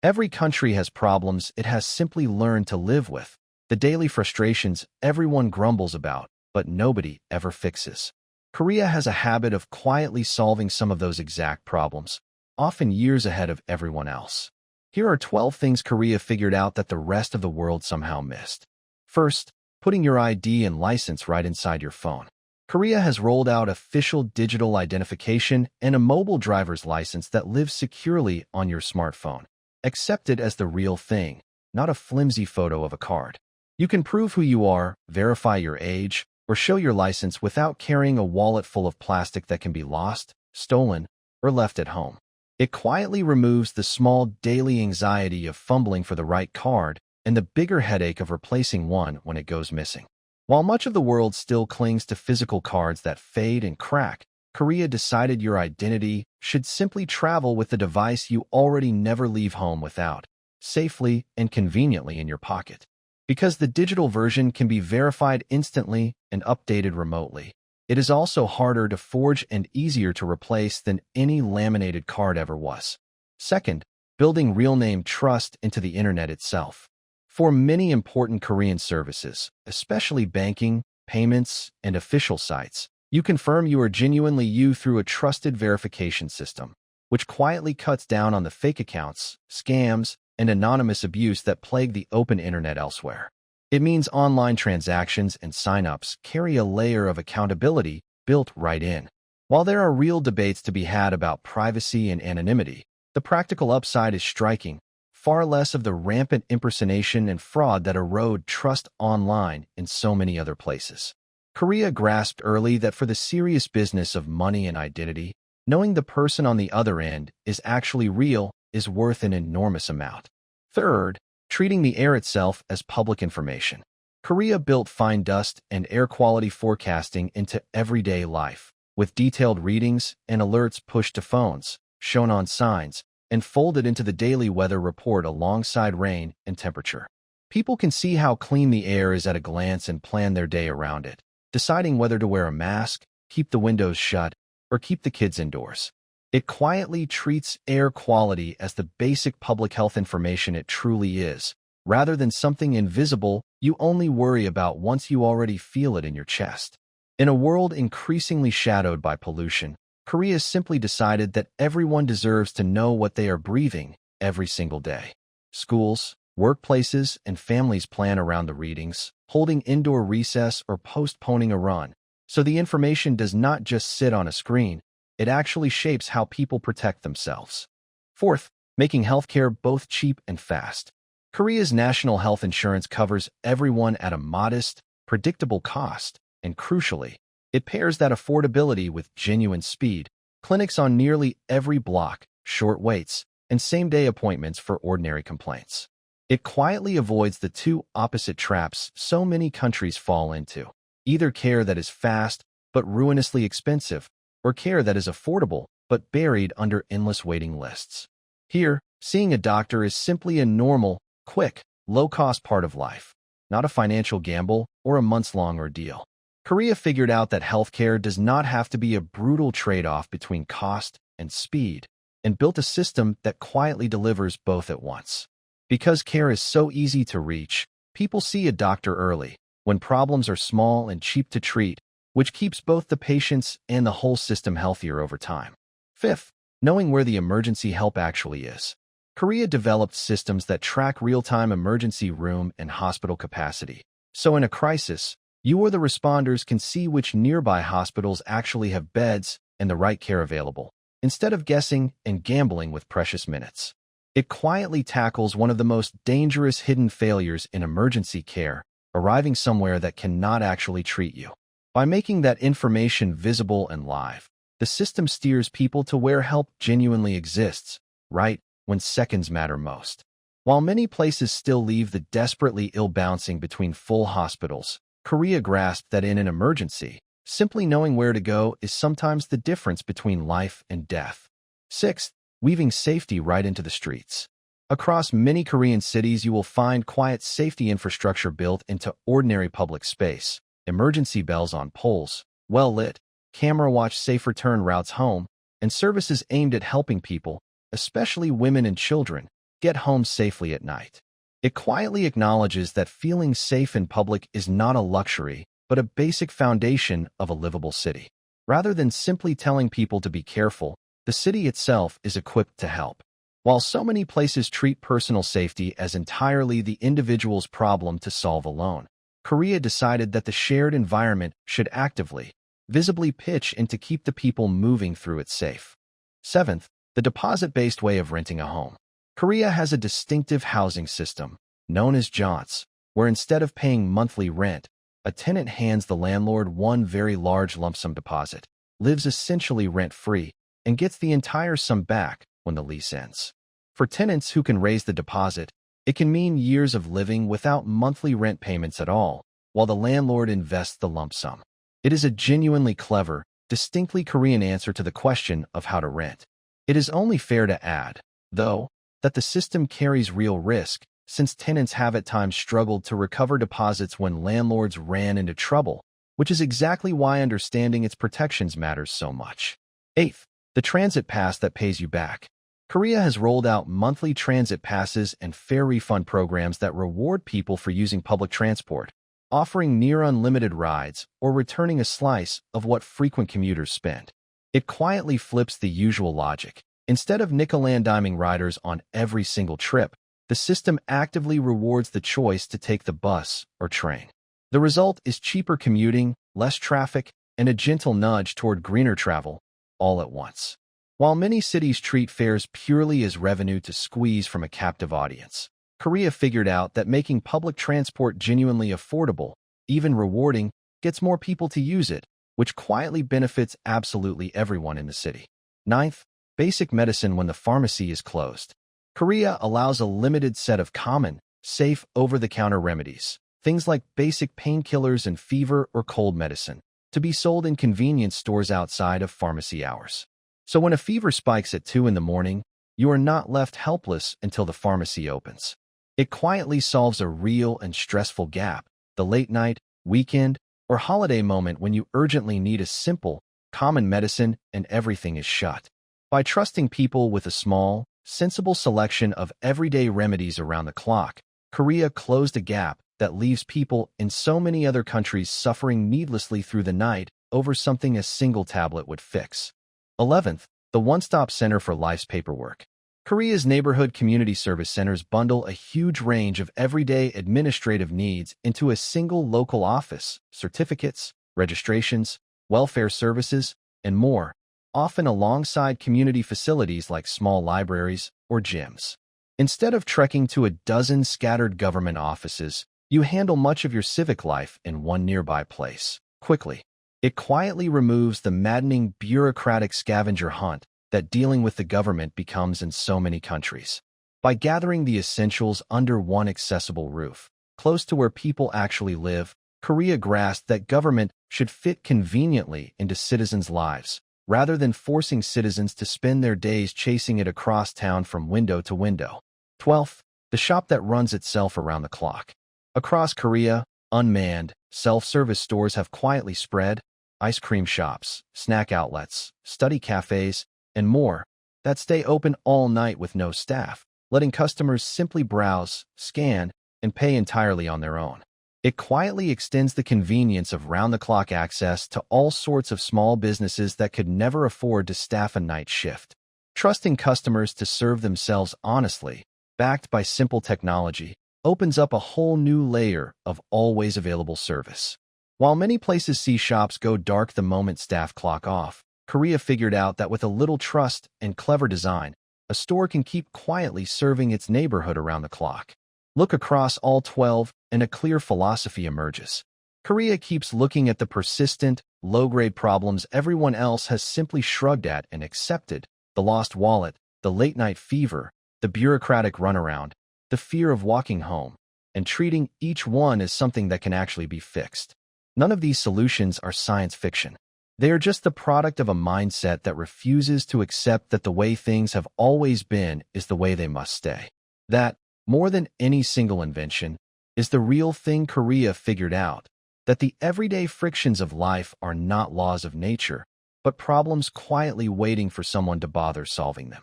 Every country has problems it has simply learned to live with, the daily frustrations everyone grumbles about, but nobody ever fixes. Korea has a habit of quietly solving some of those exact problems, often years ahead of everyone else. Here are 12 things Korea figured out that the rest of the world somehow missed. First, putting your ID and license right inside your phone. Korea has rolled out official digital identification and a mobile driver's license that lives securely on your smartphone. Accept it as the real thing, not a flimsy photo of a card. You can prove who you are, verify your age, or show your license without carrying a wallet full of plastic that can be lost, stolen, or left at home. It quietly removes the small daily anxiety of fumbling for the right card and the bigger headache of replacing one when it goes missing. While much of the world still clings to physical cards that fade and crack, Korea decided your identity should simply travel with the device you already never leave home without, safely and conveniently in your pocket. Because the digital version can be verified instantly and updated remotely, it is also harder to forge and easier to replace than any laminated card ever was. Second, building real-name trust into the internet itself. For many important Korean services, especially banking, payments, and official sites, you confirm you are genuinely you through a trusted verification system, which quietly cuts down on the fake accounts, scams, and anonymous abuse that plague the open internet elsewhere. It means online transactions and sign-ups carry a layer of accountability built right in. While there are real debates to be had about privacy and anonymity, the practical upside is striking. Far less of the rampant impersonation and fraud that erode trust online in so many other places. Korea grasped early that for the serious business of money and identity, knowing the person on the other end is actually real is worth an enormous amount. Third, treating the air itself as public information. Korea built fine dust and air quality forecasting into everyday life, with detailed readings and alerts pushed to phones, shown on signs, and folded into the daily weather report alongside rain and temperature. People can see how clean the air is at a glance and plan their day around it, deciding whether to wear a mask, keep the windows shut, or keep the kids indoors. It quietly treats air quality as the basic public health information it truly is, rather than something invisible you only worry about once you already feel it in your chest. In a world increasingly shadowed by pollution, Korea simply decided that everyone deserves to know what they are breathing every single day. Schools, workplaces, and families plan around the readings, holding indoor recess or postponing a run, so the information does not just sit on a screen, it actually shapes how people protect themselves. Fourth, making healthcare both cheap and fast. Korea's national health insurance covers everyone at a modest, predictable cost, and crucially, it pairs that affordability with genuine speed, clinics on nearly every block, short waits, and same-day appointments for ordinary complaints. It quietly avoids the two opposite traps so many countries fall into, either care that is fast but ruinously expensive, or care that is affordable but buried under endless waiting lists. Here, seeing a doctor is simply a normal, quick, low-cost part of life, not a financial gamble or a months-long ordeal. Korea figured out that healthcare does not have to be a brutal trade-off between cost and speed, and built a system that quietly delivers both at once. Because care is so easy to reach, people see a doctor early, when problems are small and cheap to treat, which keeps both the patients and the whole system healthier over time. Fifth, knowing where the emergency help actually is. Korea developed systems that track real-time emergency room and hospital capacity. So in a crisis, you or the responders can see which nearby hospitals actually have beds and the right care available, instead of guessing and gambling with precious minutes. It quietly tackles one of the most dangerous hidden failures in emergency care, arriving somewhere that cannot actually treat you. By making that information visible and live, the system steers people to where help genuinely exists, right when seconds matter most. While many places still leave the desperately ill bouncing between full hospitals, Korea grasped that in an emergency, simply knowing where to go is sometimes the difference between life and death. Sixth, weaving safety right into the streets. Across many Korean cities, you will find quiet safety infrastructure built into ordinary public space, emergency bells on poles, well-lit, camera-watch safe return routes home, and services aimed at helping people, especially women and children, get home safely at night. It quietly acknowledges that feeling safe in public is not a luxury, but a basic foundation of a livable city. Rather than simply telling people to be careful, the city itself is equipped to help. While so many places treat personal safety as entirely the individual's problem to solve alone, Korea decided that the shared environment should actively, visibly pitch in to keep the people moving through it safe. Seventh, the deposit-based way of renting a home. Korea has a distinctive housing system, known as JONTS, where instead of paying monthly rent, a tenant hands the landlord one very large lump sum deposit, lives essentially rent-free, and gets the entire sum back when the lease ends. For tenants who can raise the deposit, it can mean years of living without monthly rent payments at all, while the landlord invests the lump sum. It is a genuinely clever, distinctly Korean answer to the question of how to rent. It is only fair to add, though, that the system carries real risk, since tenants have at times struggled to recover deposits when landlords ran into trouble, which is exactly why understanding its protections matters so much. Eighth, the transit pass that pays you back. Korea has rolled out monthly transit passes and fare refund programs that reward people for using public transport, offering near unlimited rides or returning a slice of what frequent commuters spend. It quietly flips the usual logic. Instead of nickel-and-diming riders on every single trip, the system actively rewards the choice to take the bus or train. The result is cheaper commuting, less traffic, and a gentle nudge toward greener travel, all at once. While many cities treat fares purely as revenue to squeeze from a captive audience, Korea figured out that making public transport genuinely affordable, even rewarding, gets more people to use it, which quietly benefits absolutely everyone in the city. Ninth, basic medicine when the pharmacy is closed. Korea allows a limited set of common, safe, over-the-counter remedies, things like basic painkillers and fever or cold medicine, to be sold in convenience stores outside of pharmacy hours. So when a fever spikes at 2 in the morning, you are not left helpless until the pharmacy opens. It quietly solves a real and stressful gap, the late night, weekend, or holiday moment when you urgently need a simple, common medicine and everything is shut. By trusting people with a small, sensible selection of everyday remedies around the clock, Korea closed a gap that leaves people in so many other countries suffering needlessly through the night over something a single tablet would fix. 11th, the one-stop center for life's paperwork. Korea's neighborhood community service centers bundle a huge range of everyday administrative needs into a single local office, certificates, registrations, welfare services, and more, often alongside community facilities like small libraries or gyms. Instead of trekking to a dozen scattered government offices, you handle much of your civic life in one nearby place, quickly. It quietly removes the maddening bureaucratic scavenger hunt that dealing with the government becomes in so many countries. By gathering the essentials under one accessible roof, close to where people actually live, Korea grasped that government should fit conveniently into citizens' lives, rather than forcing citizens to spend their days chasing it across town from window to window. 12th, the shop that runs itself around the clock. Across Korea, unmanned, self-service stores have quietly spread, ice cream shops, snack outlets, study cafes, and more, that stay open all night with no staff, letting customers simply browse, scan, and pay entirely on their own. It quietly extends the convenience of round-the-clock access to all sorts of small businesses that could never afford to staff a night shift. Trusting customers to serve themselves honestly, backed by simple technology, opens up a whole new layer of always available service. While many places see shops go dark the moment staff clock off, Korea figured out that with a little trust and clever design, a store can keep quietly serving its neighborhood around the clock. Look across all 12, and a clear philosophy emerges. Korea keeps looking at the persistent, low-grade problems everyone else has simply shrugged at and accepted: the lost wallet, the late-night fever, the bureaucratic runaround, the fear of walking home, and treating each one as something that can actually be fixed. None of these solutions are science fiction. They are just the product of a mindset that refuses to accept that the way things have always been is the way they must stay. That, more than any single invention, is the real thing Korea figured out: that the everyday frictions of life are not laws of nature, but problems quietly waiting for someone to bother solving them.